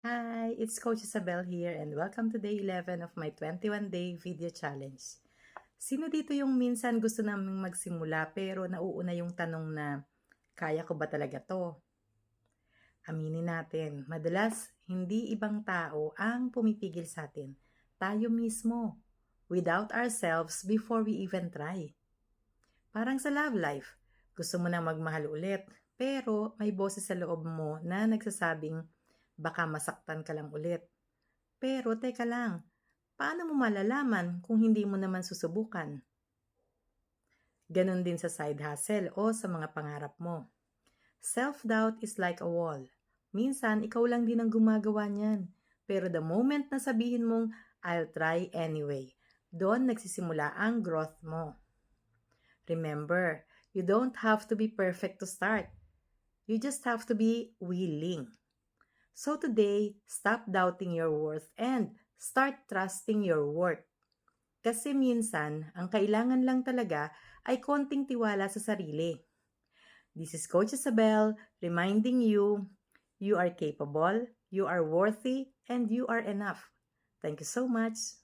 Hi, it's Coach Isabel here and welcome to day 11 of my 21-day video challenge. Sino dito yung minsan gusto naming magsimula pero nauuna yung tanong na, kaya ko ba talaga to? Aminin natin, madalas hindi ibang tao ang pumipigil sa atin. Tayo mismo, without ourselves before we even try. Parang sa love life, gusto mo na magmahal ulit, pero may boses sa loob mo na nagsasabing baka masaktan ka lang ulit. Pero teka lang, paano mo malalaman kung hindi mo naman susubukan? Ganon din sa side hustle o sa mga pangarap mo. Self-doubt is like a wall. Minsan, ikaw lang din ang gumagawa niyan. Pero the moment na sabihin mong, I'll try anyway, doon nagsisimula ang growth mo. Remember, you don't have to be perfect to start. You just have to be willing. So today, stop doubting your worth and start trusting your worth. Kasi minsan, ang kailangan lang talaga ay konting tiwala sa sarili. This is Coach Isabel reminding you, you are capable, you are worthy, and you are enough. Thank you so much.